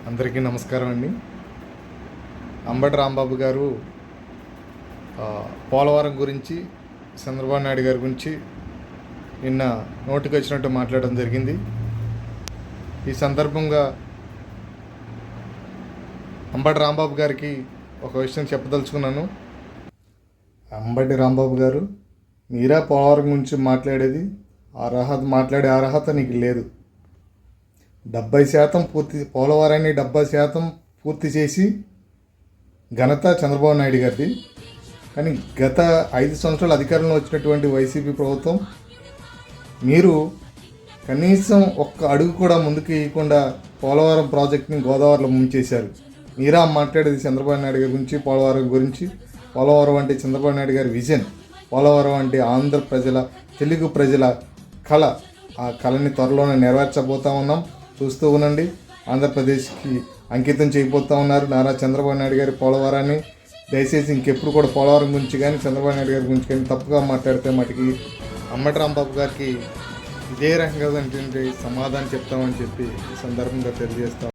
అందరికీ నమస్కారం అండి. అంబటి రాంబాబు గారు పోలవరం గురించి, చంద్రబాబు నాయుడు గారి గురించి నిన్న నోటికి వచ్చినట్టు మాట్లాడడం జరిగింది. ఈ సందర్భంగా అంబటి రాంబాబు గారికి ఒక విషయం చెప్పదలుచుకున్నాను. అంబటి రాంబాబు గారు, మీరా పోలవరం గురించి మాట్లాడేది? మాట్లాడే అర్హత నీకు లేదు. 70% పూర్తి, పోలవరాన్ని 70% పూర్తి చేసి ఘనత చంద్రబాబు నాయుడు గారిది. కానీ గత 5 సంవత్సరాలు అధికారంలో వచ్చినటువంటి వైసీపీ ప్రభుత్వం మీరు కనీసం ఒక్క అడుగు కూడా ముందుకు వేయకుండా పోలవరం ప్రాజెక్ట్ని గోదావరిలో ముంచేశారు. మీరా మాట్లాడేది చంద్రబాబు నాయుడు గారి గురించి, పోలవరం గురించి. పోలవరం అంటే చంద్రబాబు నాయుడు గారి విజన్. పోలవరం అంటే ఆంధ్ర ప్రజల, తెలుగు ప్రజల కళ. ఆ కళని త్వరలోనే నెరవేర్చబోతా ఉన్నాం. చూస్తూ ఉండండి. ఆంధ్రప్రదేశ్కి అంకితం చేయబోతూ ఉన్నారు నారా చంద్రబాబు నాయుడు గారి పోలవరాన్ని. దయచేసి ఇంకెప్పుడు కూడా పోలవరం గురించి కానీ, చంద్రబాబు నాయుడు గారి గురించి కానీ తప్పుగా మాట్లాడితే మటుకి అంబటి రాంబాబు గారికి ఇదే రకంగా సమాధానం చెప్తామని చెప్పి ఈ సందర్భంగా తెలియజేస్తాం.